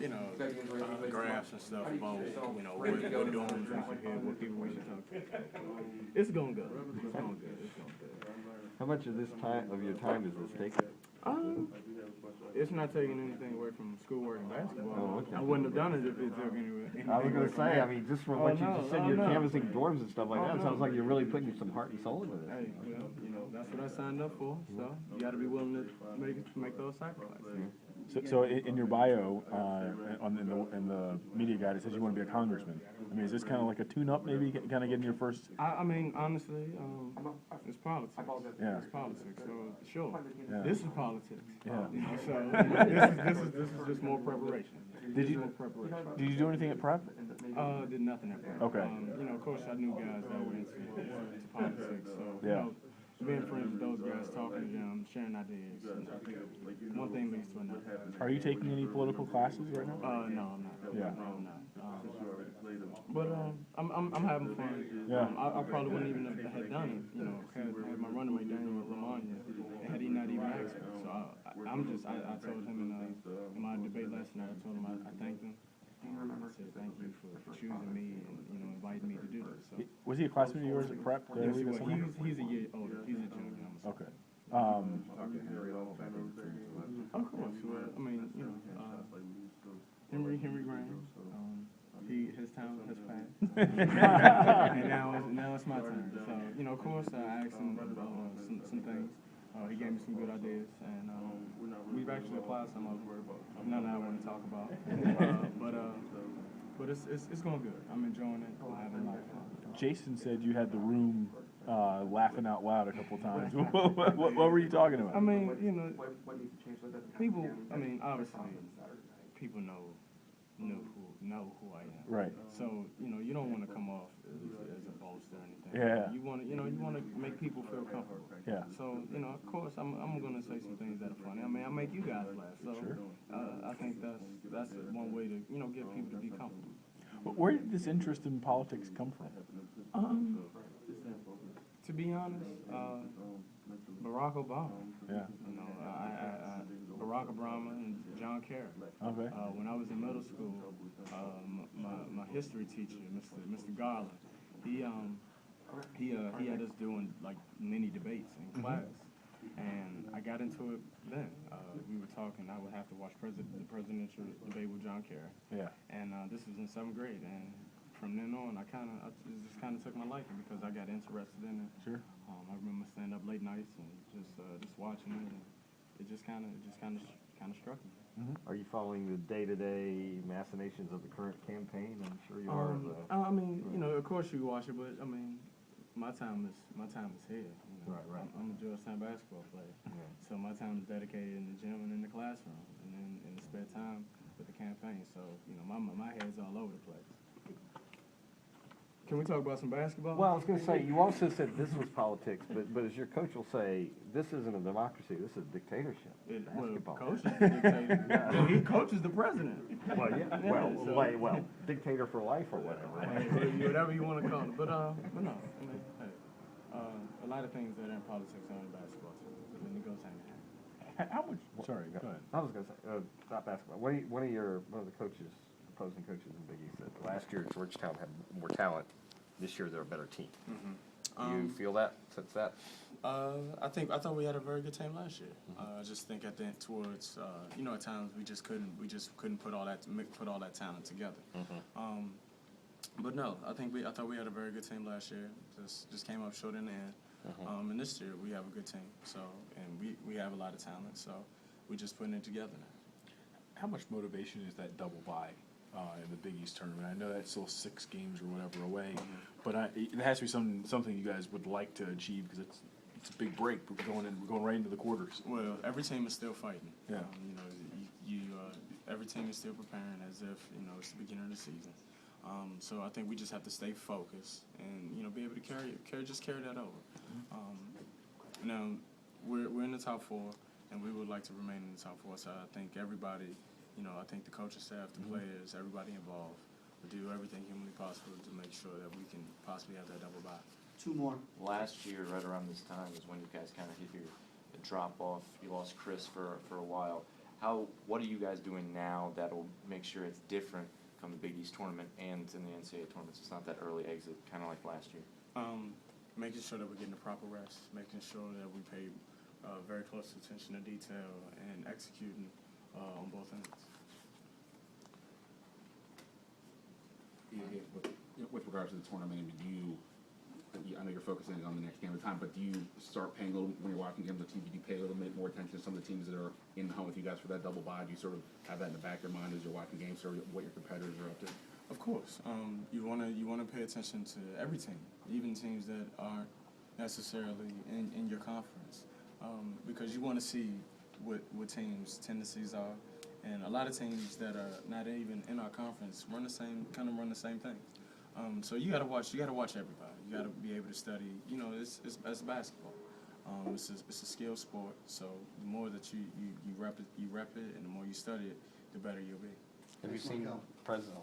graphs and stuff about, what dorms we should hit, what people we should talk to. It's going good. It's going good. How much of your time does this take? It's not taking anything away from schoolwork and basketball. Oh, okay. I wouldn't have done it if it took anything. I was going to say, I mean, just from what you just said, you're no. canvassing dorms and stuff like that, it sounds like you're really putting some heart and soul into this. Hey, well, that's what I signed up for, so you got to be willing to make those sacrifices. So in your bio, in the media guide, it says you want to be a congressman. I mean, is this kind of like a tune-up, maybe, kind of getting your first? I mean, honestly, it's politics. Yeah. It's politics. So sure, Yeah. this is politics. Yeah. So this is just more preparation. Did you do anything at prep? Did nothing at prep. Okay. Of course, I knew guys that were into politics. So Yeah. being friends with those guys, talking to them, sharing ideas. One thing leads to another. Are you taking any political classes right now? No, I'm not. Yeah. No, I'm not. But I'm having fun. Yeah. I probably wouldn't even have done it. Had my running mate Daniel Romagna, had he not even asked me. So I told him in my debate last night. I told him I thanked him. I said thank you for choosing me and inviting me to do this. So. Was he a classmate of yours at prep? Yes, he was. He's a year older. He's a junior. Okay. Of course. Well, I mean, Henry Graham. His time has passed, and now it's my turn. So of course, I asked him some things. He gave me some good ideas, and we've actually applied some of them. None I want to talk about, but it's going good. I'm enjoying it. I'm having a lot of fun. Jason said you had the room laughing out loud a couple times. What were you talking about? I mean, people. I mean, obviously, people know who I am. Right. So you don't want to come off as a boast or anything. Yeah. You want to make people feel comfortable. Yeah. So of course, I'm going to say some things that are funny. I mean, I make you guys laugh. So Sure. I think that's one way to get people to be comfortable. But where did this interest in politics come from? To be honest, Barack Obama. Yeah. Barack Obama and John Kerry. Okay. When I was in middle school, my history teacher, Mr. Garland, he had us doing like mini debates in class, and I got into it then. We were talking. I would have to watch the presidential debate with John Kerry. Yeah. And this was in 7th grade, and from then on, I just kind of took my liking because I got interested in it. Sure. I remember staying up late nights and just watching it, and it just kind of struck me. Mm-hmm. Are you following the day-to-day machinations of the current campaign? I'm sure you are. I mean, of course you watch it, but I mean, my time is here. Right. I'm a Georgetown basketball player, so my time is dedicated in the gym and in the classroom, and then in the spare time with the campaign. So my head's all over the place. Can we talk about some basketball? Well, I was going to say, you also said this was politics, but as your coach will say, this isn't a democracy, this is a dictatorship. Basketball. Coach is a dictator. Well, he coaches the president. Well, yeah. Well, dictator for life or whatever. Whatever you want to call it. But no, I mean, hey, a lot of things that are in politics are in basketball too. I mean, it goes hand in hand. How much? Sorry, go ahead. I was going to say, not basketball. One of the coaches, opposing coaches in Big East, said last year Georgetown had more talent. This year they're a better team. Mm-hmm. Do you feel that, sense that? I thought we had a very good team last year. I just think at the end towards at times we just couldn't put all that talent together. Mm-hmm. But no, I thought we had a very good team last year. Just came up short in the end. Mm-hmm. And this year we have a good team. So and we have a lot of talent. So we're just putting it together now. How much motivation is that double bye in the Big East tournament? I know that's still 6 games or whatever away, but it has to be something you guys would like to achieve because it's a big break. We're going right into the quarters. Well, every team is still fighting. Yeah. Every team is still preparing as if it's the beginning of the season. So I think we just have to stay focused and be able to carry that over. Now we're in the top 4, and we would like to remain in the top 4. So I think everybody. I think the coaching staff, the players, everybody involved will do everything humanly possible to make sure that we can possibly have that double bye. 2 more. Last year, right around this time, is when you guys kind of hit your drop off. You lost Chris for a while. what are you guys doing now that'll make sure it's different come the Big East tournament and in the NCAA tournaments? It's not that early exit, kind of like last year. Making sure that we're getting the proper rest, making sure that we pay very close attention to detail and executing on both ends. With regards to the tournament, I mean, I know you're focusing on the next game at a time, but do you start paying a little, when you're watching games on TV, do you pay a little bit more attention to some of the teams that are in the hunt with you guys for that double bye? Do you sort of have that in the back of your mind as you're watching games, or what your competitors are up to? Of course, you wanna pay attention to every team, even teams that aren't necessarily in your conference, because you want to see what teams' tendencies are, and a lot of teams that are not even in our conference run the same thing. So you gotta watch everybody. You gotta be able to study. You know, it's basketball. It's a skill sport. So the more that you rep it, and the more you study it, the better you'll be. Have you seen President